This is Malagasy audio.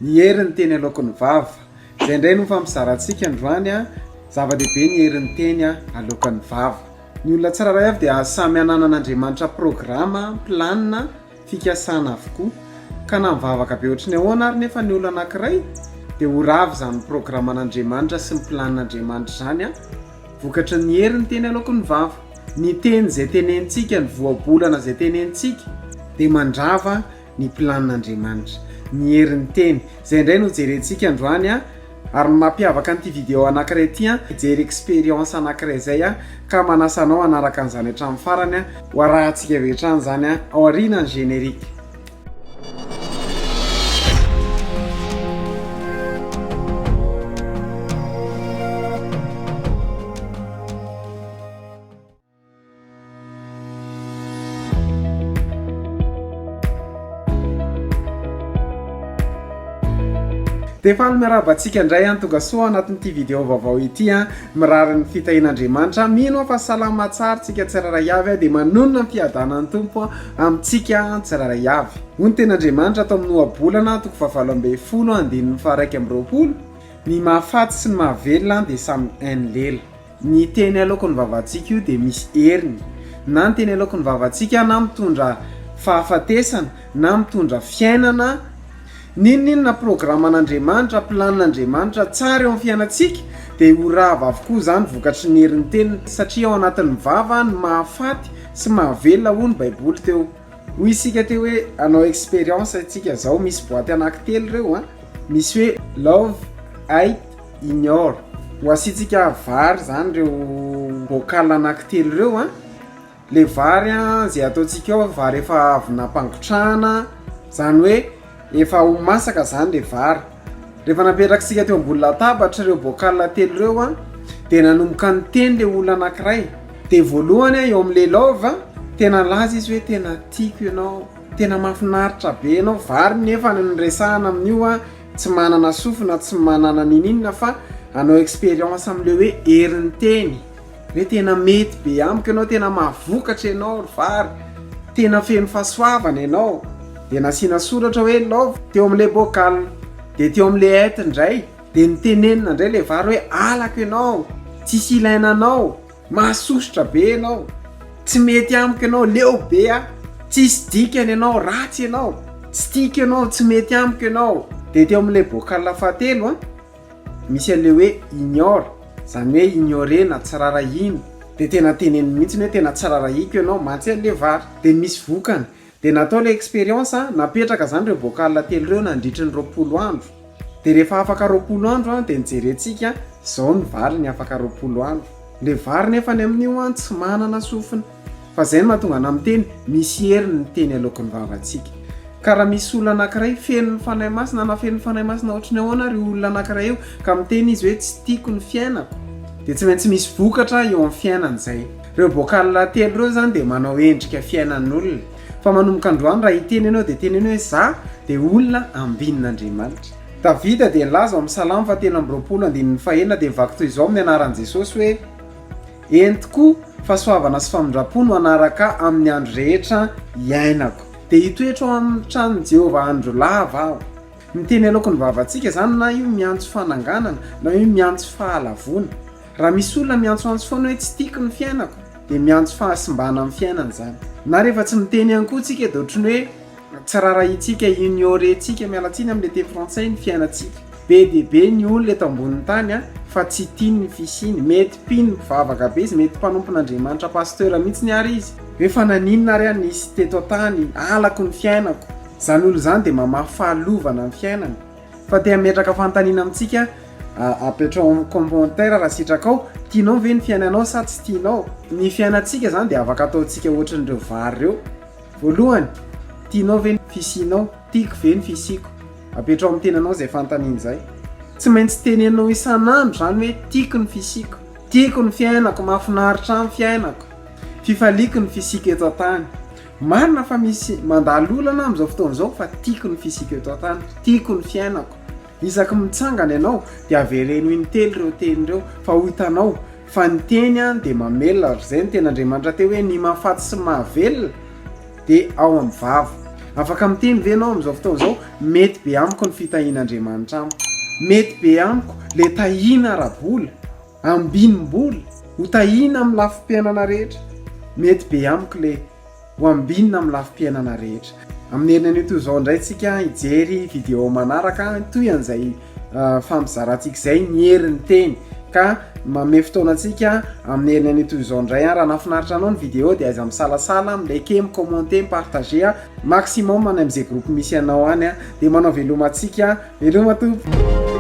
Ny herin'ny teny alohan'ny vava. Izay indray no fampizarantsika androany zava-dehibe ny herin'ny teny alohan'ny vava. Ny olona tsirairay avy dia samy ananan'Andriamanitra programa, planina fikasana avokoa. Ka na mivavaka be ohatry ny ahoana ary nefa ny olona anankiray dia ho ravo izany programan'Andriamanitra sy ny planin'Andriamanitra izany vokatry ny herin'ny teny alohan'ny vava. Ny teny izay tenentsika, ny voabolana izay tenentsika dia mandrava ny planin'Andriamanitra. Ny herin'ny teny izay indray no jerentsika androany ary mampiavaka an'ity vidéo anankiray ity jery expérience anankiray izay ka manasanao anaraka an'izany hatramin'ny farany ho arahantsika avy hatrany izany ao aorianany générique. Dia efa miarabantsika indray tonga soa anatin'ity vidéo vaovao ity mirary ny fitahin'Andriamanitra. Mino fa salama tsara tsika tsirairay avy dia manonona ny fiadanan'ny tompo amintsika tsirairay avy. Hoy ny ten'Andriamanitra atao amin'ny ohabolana 7:1-20. Ny mahafaty sy ny mahavelona dia samy hainy lela. Ny teny alohan'ny vavantsika io dia misy heriny. Na ny teny alohan'ny vavantsika na mitondra fahafatesana na mitondra fiainana. Ninona programan'Andriamanitra, planin'Andriamanitra tsara eo amin'ny fiainantsika dia ho rava avokoa izany vokatry ny herin'ny teny satria ao anatin'ny vava ny mahafaty sy mahavelona hoy ny baiboly teo. Hoy isika teo hoe anao expérience itsika zao misy boaty anankitelo ireo misy hoe love, hate, ignore. Ho asitsika vary zany ireo vocal anankitelo ireo le vary izay ataontsika ao vary efa avy nampangotrahana zany hoe efa ho masaka zany le vary. Rehefa napetraksika teo ambony latabatra ireo bocal telo ireo dia nanomboka ny teny le olona anankiray. Dia voalohany eo amin'le love tena laza izy hoe tena tiako ianao, tena mahafinaritra be ianao. Vary nefa niresahana amin'io tsy manana sofina, tsy manana ninina fa anao expérience amin'le hoe herin'ny teny. Hoe tena mety be amiko ianao, tena mahavokatra ianao vary, tena feno fahasoavana ianao. Dia nasiana soratra hoe love teo amin'le bocal, dia teo amin'le hate indray dia nitenenina indray le vary hoe alako ianao, tsisy ilaina anao, mahasosotra be ianao, tsy mety amiko ianao, leo be tsisy dikany ianao, ratsy ianao, tsy tiako ianao, tsy mety amiko ianao. Dia teo amin'le bocal fahatelo misy an'le hoe ignore, izany hoe ignorena, tsy rarahiny. Dia tena teneniny mihitsy hoe tena tsy rarahiko ianao, mantsy an'le vary. Dia misy vokany. Dia natao le expérience napetraka zany ireo bocal telo ireo nandritry ny 20 andro. Dia rehefa afaka 20 andro dia nijerentsika zao ny vary ny afaka 20 andro. Le vary nefa ny amin'io tsy manana sofina. Fa izay no mahatonga amin'ny teny misy heriny ny teny alohan'ny vavantsika. Ka raha misy olona anankiray feno ny fanahy masina na feno ny fanahy masina ohatry ny ahoana ry olona anankiray io ka miteny izy hoe tsy tiako ny fiainako dia tsy maintsy misy vokatra eo amin'ny fiainany izay. Ireo bocal telo ireo zany dia manao endrika fiainan'olona. Fa manomboka androany raha hiteny ianao dia teny ianao hoe za dia olona ambinin'Andriamanitra. Davida dia nilaza amin'ny Salamo 119:1 dia mivaky toy izao amin'ny anaran'i Jesosy hoe entiko fahasoavana sy famindrapo no anaraka amin'ny andro rehetra iainako. Dia hitoetra ao amin'ny tranon'i Jehovah andro lava aho. Miteny alohan'ny vavantsika zany na io miantso fananganana na io miantso fahalavona. Raha misy olona miantso foana hoe tsy tiako ny fiainako dia miantso fahasimbana amin'ny fiainana zany. Na rehefa tsy miteny ihany koa tsika dia ohatry ny hoe tsy rarahitsika ignorentsika mialatsiny amin'le teny frantsay ny fiainantsika. Be dia be ny olona eto ambonin'ny tany fa tsy tiany ny fisiny, mety piny mivavaka be izy, mety mpanompon'Andriamanitra pasteur mihitsy ny ary izy. Hoe fa naninona ary nisy teto tany, alako ny fiainako. Zany olo zany dia mamaha fahalovana amin'ny fiainana. Fa te hametraka fanontaniana amintsika apetrao amin'ny commentaire raha sitraka ao, tianao ve ny fiainanao sa tsy tianao? Ny fiainantsika zany dia afaka ataontsika ohatran'ireo vary ireo. Voalohany, tianao ve ny fisinao? Tiako ve ny fisiko? Apetrao amin'ny tenanao izay fanontaniana izay. Tsy maintsy tenenao isan'andro zany hoe tiako ny fisiko, tiako ny fiainako, mahafinaritra ny fiainako, fifaliako ny fisiko eto an-tany. Marina fa misy mandalo olana amin'izao fotoana izao fa tiako ny fisiko eto an-tany, tiako ny fiainako. Isaky mitsangana ianao dia avereno intelo ireo teny ireo fa ho hitanao fa ny teny dia mamelona. Izay ny ten'Andriamanitra teo hoe ny mahafaty sy mahavelona dia ao amin'ny vava. afaka miteny ve anao amin'izao fotoana zao mety be amiko ny fitahian'Andriamanitra amiko, mety be amiko le tahina arabola ambinim-bola ho tahina amin'ny lafim-piainana rehetra, mety be amiko le ho ambinina amin'ny lafim-piainana rehetra. Amin'ny herinan'io toy izao indray tsika hijery video manaraka toy an'izay fampizarantsika izay ny herin'ny teny, ka mame fotoana antsika amin'ny herinan'io toy izao indray raha nafinaritra anao ny video dia aiza misalasala milike mikommente mipartager maximum any amin'izay groupe misy anao any dia manao veloma antsika, veloma tompo.